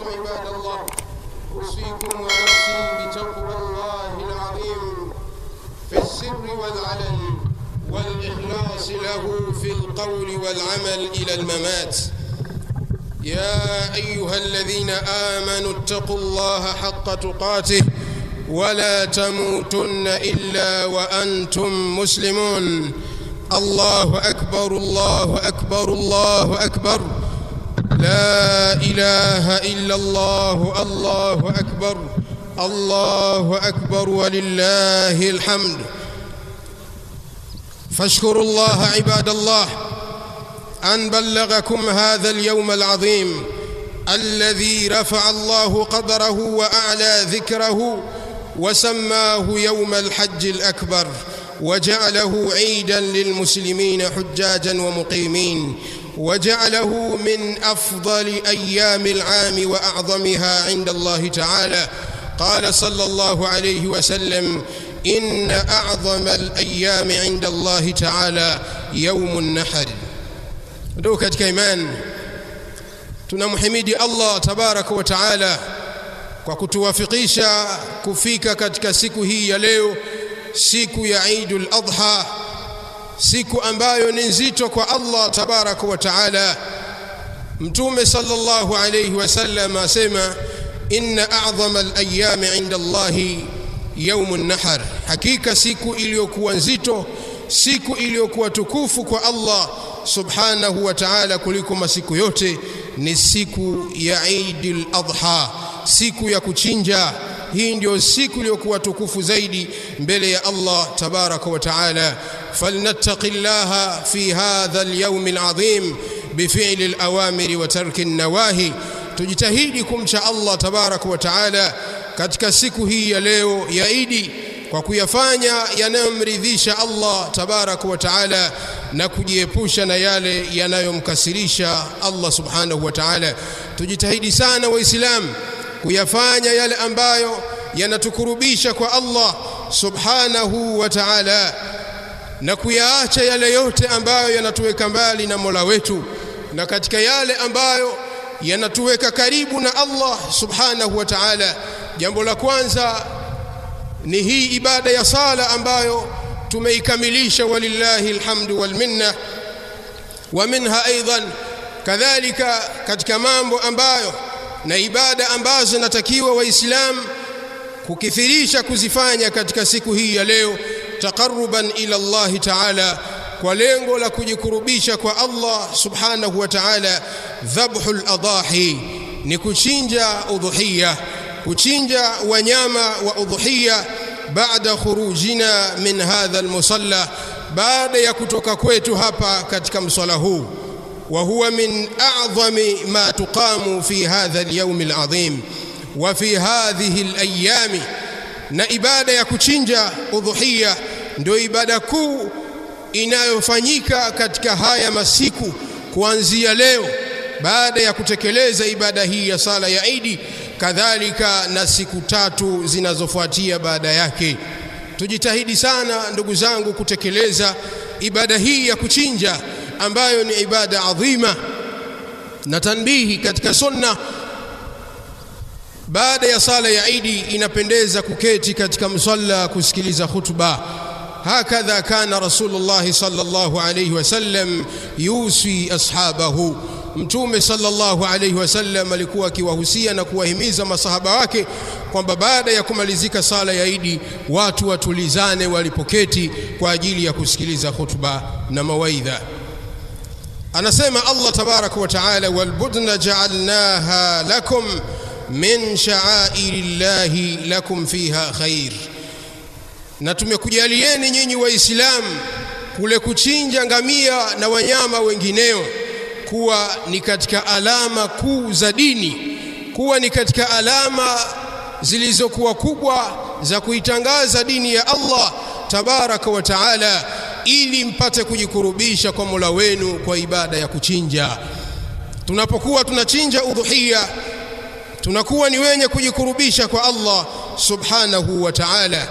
عباد الله أوصيكم ونفسي بتقوى الله العظيم في السر والعلن والإخلاص له في القول والعمل إلى الممات. يا أيها الذين آمنوا اتقوا الله حق تقاته ولا تموتن إلا وأنتم مسلمون. الله أكبر الله أكبر الله أكبر، لا إله إلا الله، الله أكبر الله أكبر ولله الحمد. فاشكروا الله عباد الله أن بلغكم هذا اليوم العظيم الذي رفع الله قدره وأعلى ذكره وسماه يوم الحج الأكبر، وجعله عيدا للمسلمين حجاجا ومقيمين، وجعله من أفضل أيام العام وأعظمها عند الله تعالى. قال صلى الله عليه وسلم: إن أعظم الأيام عند الله تعالى يوم النحر. ndugu katika imani, tunamhimidi Allah tabaraka wa taala kwa kutuwafikisha kufika katika siku hii ya leo, siku ya Eidul Adha, siku ambayo ni nzito kwa Allah tabaraka wa taala. Mtume sallallahu alayhi wasallam asema: inna a'zama al-ayyami 'inda Allahi yawmun nahr, hakika siku iliyokuwa nzito, siku iliyokuwa tukufu kwa Allah subhanahu wa ta'ala kuliko masiku yote ni siku ya Eidul Adha, siku ya kuchinja. Hii ndio siku iliyokuwa tukufu zaidi mbele ya Allah tabaraka wa ta'ala. falnattaqillaha fi hadha al-yawm al-'azim bifi'li al-awamir wa tarki an-nawahi, tujitahidi kumcha Allah tabaraka wa ta'ala katika siku hii ya leo ya Eid kwa kuyafanya yanayomridhisha Allah tabaraka wa ta'ala na kujiepusha na yale yanayomkasirisha Allah subhanahu wa ta'ala. Tujitahidi sana waislamu kuyafanya yale ambayo yanatukurubisha kwa Allah subhanahu wa ta'ala na kuyaacha yale yote ambayo yanatuweka mbali na Mola wetu, na katika yale ambayo yanatuweka karibu na Allah subhanahu wa ta'ala. Jambo la kwanza ni hii ibada ya sala ambayo tumeikamilisha, walillahi alhamdu wal minna. Wa minha aidan kadhalika, katika mambo ambayo na ibada ambazo natakiwa waislamu kukithirisha kuzifanya katika siku hii ya leo, taqarruban ila Allah ta'ala, kwa lengo la kujikurubisha kwa Allah subhanahu wa ta'ala. Dhabhul adahi ni kuchinja udhuhiya, kuchinja wanyama wa udhuhiya baada khurujina min hadha almusalla, baada ya kutoka kwetu hapa katika msala huu. wa huwa min a'zami ma tuqamu fi hadha alyawm alazim wa fi hadhihi alayami, na ibada ya kuchinja udhuhiya ndio ibada kuu inayofanyika katika haya masiku kuanzia leo, baada ya kutekeleza ibada hii ya sala ya Eid, kadhalika na siku tatu zinazofuatia baada yake. Tujitahidi sana ndugu zangu kutekeleza ibada hii ya kuchinja ambayo ni ibada adhima. Na tanbihi katika sunna, baada ya sala ya Eid inapendeza kuketi katika msalla kusikiliza khutba. hakadha kana Rasulullah sallallahu alayhi wasallam yusi ashabahu, Mtume sallallahu alayhi wasallam alikuwa akiwahusia na kuwahimiza masahaba wake kwamba baada ya kumalizika sala ya Eid watu watulizane walipoketi kwa ajili ya kusikiliza khutba na mawaidha. Anasema Allah tabaraka wa taala: walbudna ja'alnaha lakum min sha'airillahi lakum fiha khair, na tumekujalieni nyinyi waislamu kule kuchinja ngamia na wanyama wengineo kuwa ni katika alama kuu za dini, kuwa ni katika alama zilizokuwa kubwa za kuitangaza dini ya Allah tabaraka wa taala, ili mpate kujikurubisha kwa Mola wenu kwa ibada ya kuchinja. Tunapokuwa tunachinja udhuhiya, tunakuwa ni wenye kujikurubisha kwa Allah subhanahu wa ta'ala.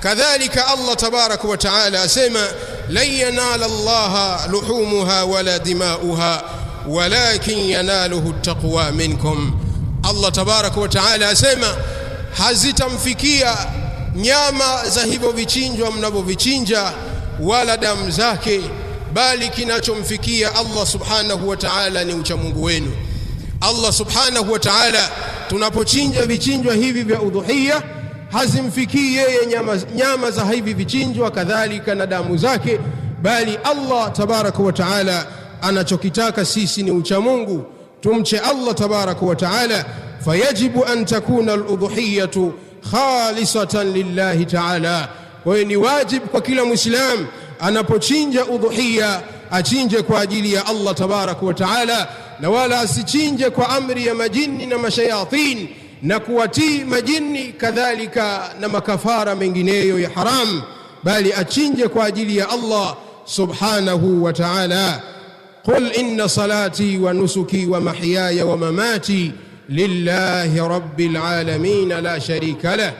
Kadhalika Allah tabaraka wa ta'ala asema: lan yanala Allaha luhumuha wala dimauha walakin yanaluhu at-taqwa minkum. Allah tabaraka wa taala asema hazitamfikia nyama za hivyo vichinjwa mnavyovichinja wala damu zake, bali kinachomfikia Allah subhanahu wa ta'ala ni uchamungu wenu. Allah subhanahu wa ta'ala tunapochinja vichinjwa hivi vya udhuhia hazimfikii yeye nyama za hivi vichinjwa kadhalika na damu zake, bali Allah tabaraka wa ta'ala anachokitaka sisi ni uchamungu, tumche Allah tabaraka wa ta'ala. Fayajibu an takuna al-udhuhiyatu khalisatan lillahi ta'ala, kwa ni wajib kwa kila muislam anapochinja udhuhia achinje kwa ajili ya Allah tabaraka wa ta'ala, na wala asichinje kwa amri ya majini na mashayatin na kuwatii majini kadhalika na makafara mengineyo ya haram, bali achinje kwa ajili ya Allah subhanahu wa ta'ala. Qul inna salati wa nusuki wa mahyaya wa mamati lillahi rabbil alamin la sharika lah.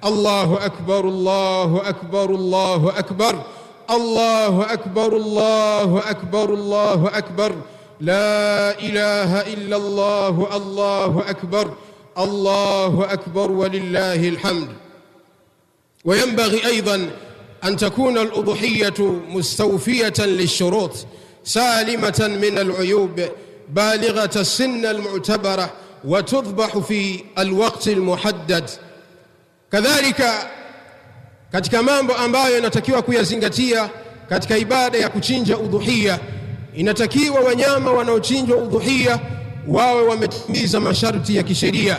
Allahu akbar, Allahu akbar, Allahu akbar, Allahu akbar, Allahu akbar, Allahu akbar, la ilaha illa Allah, Allahu akbar, Allahu akbar walillahi alhamd. وينبغي أيضا أن تكون الأضحية مستوفية للشروط سالمة من العيوب بالغة السن المعتبرة وتذبح في الوقت المحدد. Kadhalika katika mambo ambayo inatakiwa kuyazingatia katika ibada ya kuchinja udhuhia, inatakiwa wanyama wanaochinjwa udhuhia wawe wametimiza masharti ya kisheria,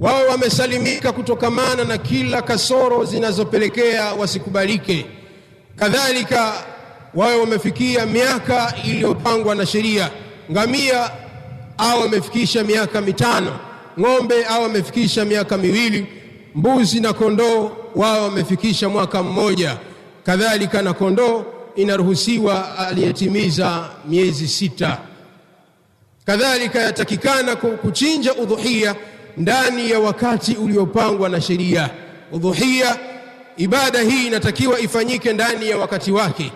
wawe wamesalimika kutokamana na kila kasoro zinazopelekea wasikubalike. Kadhalika wawe wamefikia miaka iliyopangwa na sheria. Ngamia au wamefikisha miaka 5, ng'ombe au wamefikisha miaka 2, mbuzi na kondoo wao wamefikisha mwaka 1. Kadhalika na kondoo inaruhusiwa aliyetimiza miezi 6. Kadhalika yatakikana kuchinja udhuhia ndani ya wakati uliopangwa na sheria. Udhuhia, ibada hii inatakiwa ifanyike ndani ya wakati wake,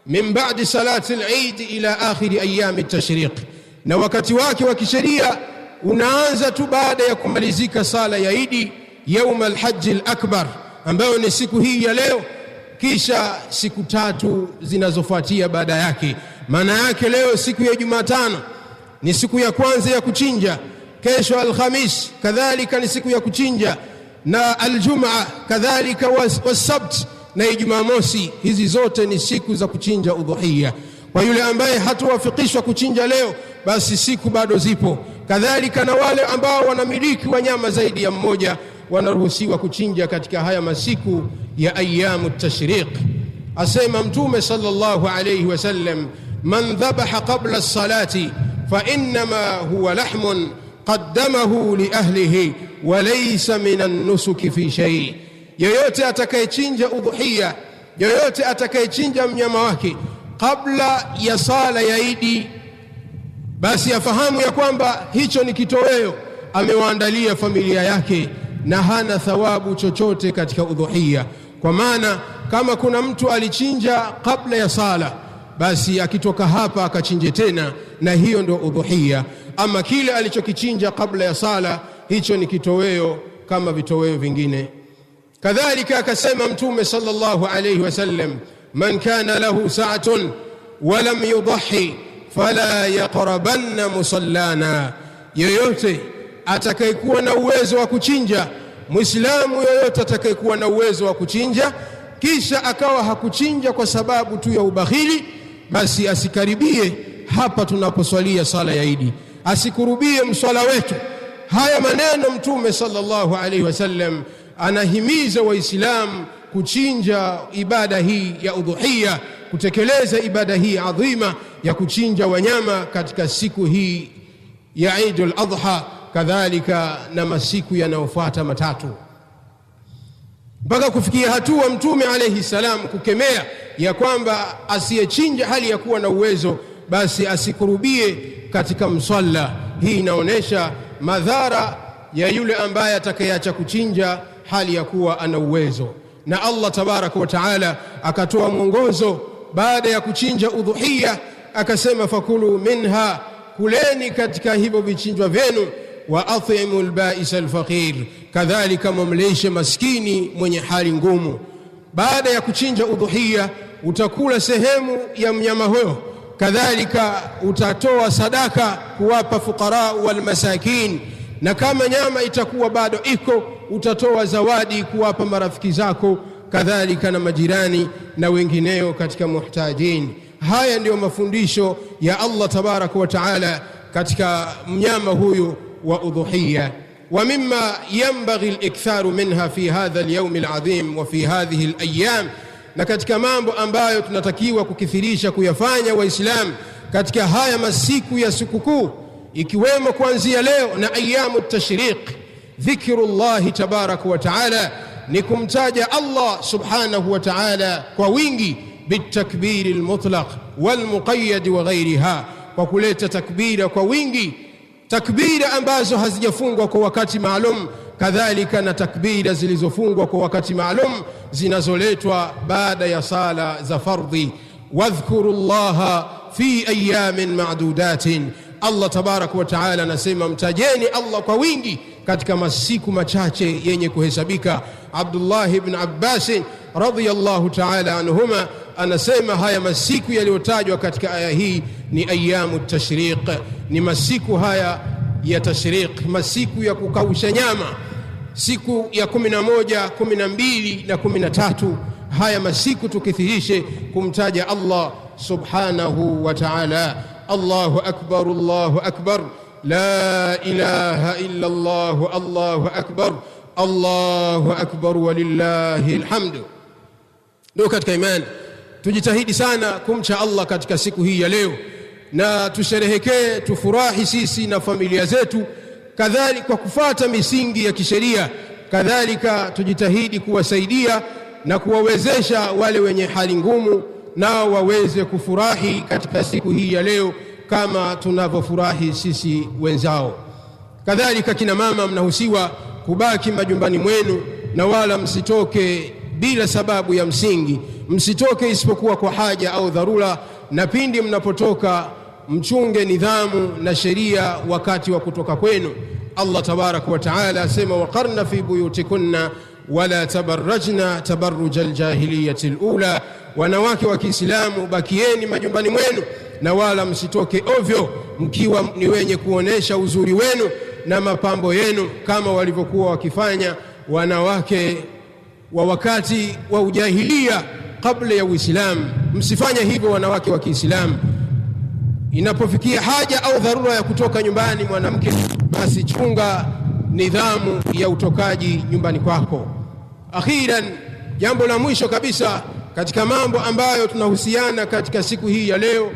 min ba'di salati al-Eid ila akhiri ayami at-tashriq, na wakati wake wa kisheria unaanza tu baada ya kumalizika sala ya Eid يوم الحج الأكبر, ambayo ni siku hii ya leo, kisha siku 3 zinazofuatia baada yake. Maana yake leo siku ya Jumatano ni siku ya kwanza ya kuchinja, kesho Alhamis kadhalika ni siku ya kuchinja, na Aljumaa kadhalika wasabt na Ijumaa mosi. Hizi zote ni siku za kuchinja udhuhia. Kwa yule ambaye hatuwafikishwa kuchinja leo, basi siku bado zipo. Kadhalika na wale ambao wanamiliki wanyama zaidi ya mmoja wanaruhusiwa kuchinja katika haya masiku ya ayamu tashriq. Asema Mtume sallallahu alayhi wasallam, man dhabaha qabla as-salati fa innama huwa lahmun qaddamahu li ahlihi wa laysa min an-nusuki fi shay. Yoyote atakayechinja udhuhia, yoyote atakayechinja mnyama wake kabla ya sala ya Eid, basi afahamu ya kwamba hicho ni kitoweo amewaandalia familia yake na hana thawabu chochote katika udhuhia. Kwa maana kama kuna mtu alichinja kabla ya sala, basi akitoka hapa akachinje tena, na hiyo ndio udhuhia. Ama kile alichokichinja kabla ya sala, hicho ni kitoweo kama vitoweo vingine. Kadhalika akasema Mtume sallallahu alayhi wasallam, man kana lahu sa'atun wa lam yudhi fala yaqrabanna musallana. Yoyote atakayekuwa na uwezo wa kuchinja, Muislamu yoyote atakayekuwa na uwezo wa kuchinja kisha akawa hakuchinja kwa sababu tu ya ubakhili, basi asikaribie hapa tunaposwalia sala ya Eid, asikurubie mswala wetu. Haya maneno Mtume sallallahu alaihi wasallam anahimiza Waislamu kuchinja ibada hii ya udhuhia, kutekeleza ibada hii adhima ya kuchinja wanyama katika siku hii ya Eidul Adha, kadhalika na masiku yanayofuata matatu, mpaka kufikia hatua Mtume alayhi salam kukemea ya kwamba asiyechinja hali ya kuwa na uwezo basi asikurubie katika msalla. Hii inaonesha madhara ya yule ambaye atakayeacha kuchinja hali ya kuwa ana uwezo. Na Allah tabaraka wa taala akatoa mwongozo baada ya kuchinja udhuhia, akasema fakulu minha, kuleni katika hivyo vichinjwa vyenu, wa at'imul ba'is al-faqir, kadhalika mumlishe maskini mwenye hali ngumu. Baada ya kuchinja udhuhiya utakula sehemu ya mnyama huyo, kadhalika utatoa sadaka kuwapa fuqara wal masakin, na kama nyama itakuwa bado iko utatoa zawadi kuwapa marafiki zako, kadhalika na majirani na wengineo katika muhtajin. Haya ndiyo mafundisho ya Allah tabaraka wa taala katika mnyama huyu wa udhuhiya. Wa mimma yanbaghi al-iktharu minha fi hadha al-yawm al-azim wa fi hadhihi al-ayyam, na katika mambo ambayo tunatakiwa kukithirisha kuyafanya Waislamu katika haya masiku ya sikukuu, ikiwemo kuanzia leo na ayyamu tashriq, dhikrullahi tabaraka wa taala, ni kumtaja Allah subhanahu wa taala kwa wingi, bitakbiri almutlaq walmuqayyad wa ghayriha, kwa kuleta takbira kwa wingi, takbira ambazo hazijafungwa kwa wakati maalum, kadhalika na takbira zilizofungwa kwa wakati maalum zinazoletwa baada ya sala za fardhi. Wadhkurullaha fi ayamin ma'dudatin, Allah tabaraka wa taala anasema mtajeni Allah kwa wingi katika masiku machache yenye kuhesabika. Abdullah ibn Abbas radhiyallahu taala anhuma anasema haya masiku yaliyotajwa katika aya hii ni ayamu tashriq, ni masiku haya ya tashriq, masiku ya kukausha nyama, siku ya 11, 12 na 13. Haya masiku tukithirishe kumtaja Allah subhanahu wa ta'ala. Allahu akbar, Allahu akbar, la ilaha illa Allah, Allahu akbar, Allahu akbar walillahi alhamdu. Ndio katika imani tujitahidi sana kumcha Allah katika siku hii ya leo, na tusherehekee, tufurahi sisi na familia zetu, kadhalika kwa kufuata misingi ya kisheria. Kadhalika tujitahidi kuwasaidia na kuwawezesha wale wenye hali ngumu, nao waweze kufurahi katika siku hii ya leo kama tunavyofurahi sisi wenzao. Kadhalika kina mama, mnahusiwa kubaki majumbani mwenu na wala msitoke bila sababu ya msingi. Msitoke isipokuwa kwa haja au dharura, na pindi mnapotoka mchunge nidhamu na sheria wakati wa kutoka kwenu. Allah tabaraka wa taala asema waqarna fi buyutikunna wala tabarrajna tabarruj aljahiliyati alula, wanawake wa Kiislamu bakieni majumbani mwenu na wala msitoke ovyo mkiwa ni wenye kuonesha uzuri wenu na mapambo yenu kama walivyokuwa wakifanya wanawake wa wakati wa ujahilia kabla ya Uislamu. Msifanye hivyo wanawake wa Kiislamu. Inapofikia haja au dharura ya kutoka nyumbani mwanamke, basi chunga nidhamu ya utokaji nyumbani kwako. Akhiran, jambo la mwisho kabisa katika mambo ambayo tunahusiana katika siku hii ya leo,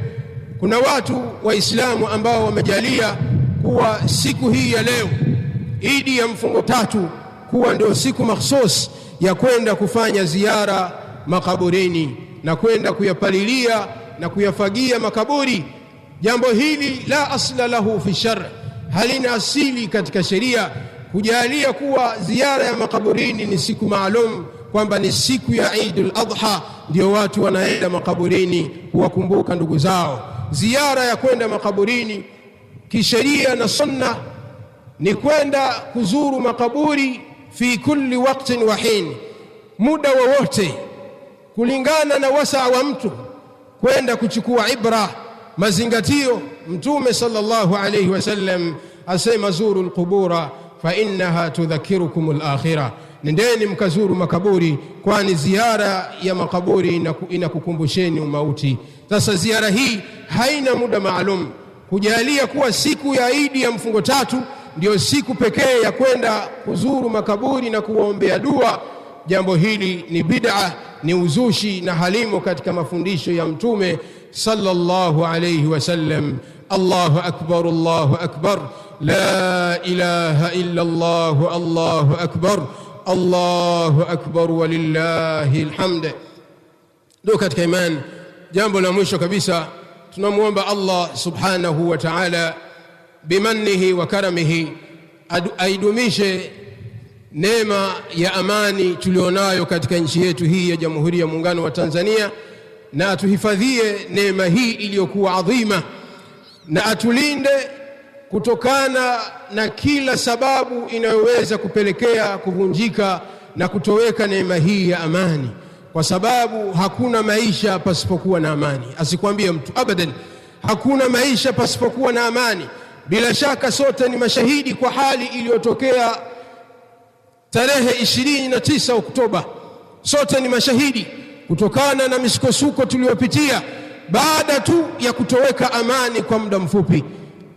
kuna watu Waislamu ambao wamejalia kuwa siku hii ya leo, Idi ya mfungo 3, kuwa ndio siku mahsus ya kwenda kufanya ziara makaburini na kwenda kuyapalilia na kuyafagia makaburi. Jambo hili la asla lahu fi shar, halina asili katika sheria, kujalia kuwa ziara ya makaburini ni siku maalum, kwamba ni siku ya Eidul Adha ndio watu wanaenda makaburini kuwakumbuka ndugu zao. Ziara ya kwenda makaburini kisheria na sunna ni kwenda kuzuru makaburi fi kulli waqtin wa hin, muda wowote, kulingana na wasaa wa mtu, kwenda kuchukua ibra, mazingatio. Mtume sallallahu alayhi wasallam asema zuru alqubura fa innaha tudhakirukum alakhirah, nendeni mkazuru makaburi kwani ziara ya makaburi inakukumbusheni umauti. Sasa ziara hii haina muda maalum, kujalia kuwa siku ya Idi ya mfungo 3 ndio siku pekee ya kwenda kuzuru makaburi na kuwaombea dua. Jambo hili ni bid'a, ni uzushi na halimo katika mafundisho ya Mtume sallallahu alayhi wasallam. Allahu akbar, Allahu akbar, la ilaha illa Allah, Allahu akbar, Allahu akbar walillahi alhamd. Ndio katika imani, jambo la mwisho kabisa, tunamuomba Allah subhanahu wa ta'ala bimannihi wa karamihi aidumishe neema ya amani tulionayo katika nchi yetu hii ya Jamhuri ya Muungano wa Tanzania, na atuhifadhie neema hii iliyokuwa adhima, na atulinde kutokana na kila sababu inayoweza kupelekea kuvunjika na kutoweka neema hii ya amani, kwa sababu hakuna maisha pasipokuwa na amani. Asikwambie mtu abadan, hakuna maisha pasipokuwa na amani. Bila shaka sote ni mashahidi kwa hali iliyotokea tarehe 29 Oktoba. Sote ni mashahidi kutokana na misukosuko tuliyopitia baada tu ya kutoweka amani kwa muda mfupi,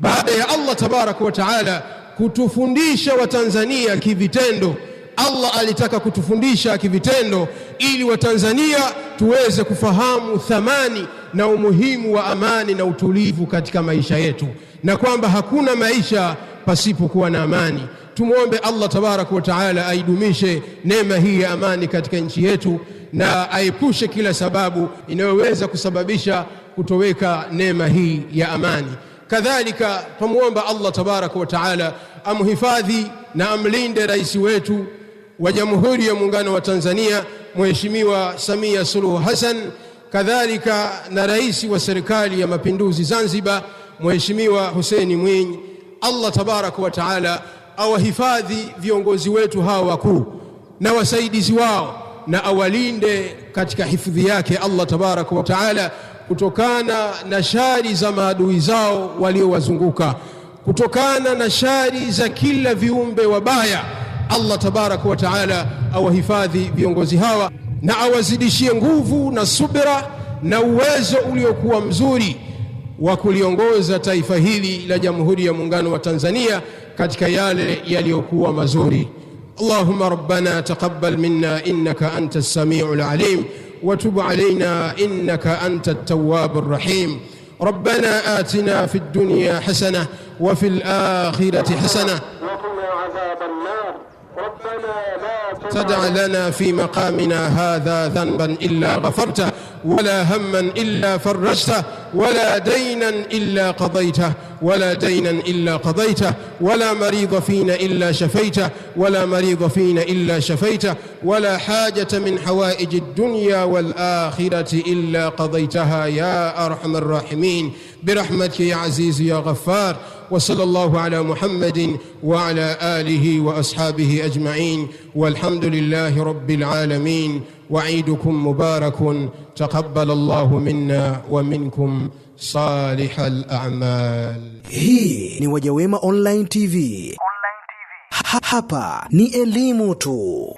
baada ya Allah tabaraka wa taala kutufundisha Watanzania kivitendo. Allah alitaka kutufundisha kivitendo ili Watanzania tuweze kufahamu thamani na umuhimu wa amani na utulivu katika maisha yetu, na kwamba hakuna maisha pasipokuwa na amani. Tumuombe Allah tabaraka wa taala aidumishe neema hii ya amani katika nchi yetu na aepushe kila sababu inayoweza kusababisha kutoweka neema hii ya amani. Kadhalika tumuomba Allah tabaraka wa taala amhifadhi na amlinde rais wetu wa Jamhuri ya Muungano wa Tanzania Mheshimiwa Samia Suluhu Hassan, kadhalika na rais wa Serikali ya Mapinduzi Zanzibar Mheshimiwa Hussein Mwinyi. Allah tabaraka wa taala awahifadhi viongozi wetu hawa wakuu na wasaidizi wao, na awalinde katika hifadhi yake Allah tabaraka wa taala kutokana na shari za maadui zao waliowazunguka, kutokana na shari za kila viumbe wabaya. Allah tabaraka wa taala awahifadhi viongozi hawa na awazidishie nguvu na subira na uwezo uliokuwa mzuri wa kuliongoza taifa hili la Jamhuri ya Muungano wa Tanzania katika yale yaliyokuwa mazuri. Allahumma rabbana taqabbal minna innaka antas samiul alim wa tub alayna innaka antat tawwabur rahim. ربنا آتنا في الدنيا حسنة وفي الآخرة حسنة وقنا عذاب النار. ربنا لا تدع لنا في مقامنا هذا ذنبا إلا غفرته ولا هما إلا فرجته ولا دينا إلا قضيته ولا دينا إلا قضيته ولا مريض فينا إلا شفيته ولا مريض فينا إلا شفيته ولا حاجة من حوائج الدنيا والآخرة إلا قضيتها يا أرحم الراحمين برحمتك يا عزيز يا غفار. وصلى الله على محمد وعلى آله وأصحابه أجمعين والحمد لله رب العالمين. وعيدكم مبارك تقبل الله منا ومنكم صالح الأعمال. Hii ni Wajawema Online TV. Hapa ni elimu tu.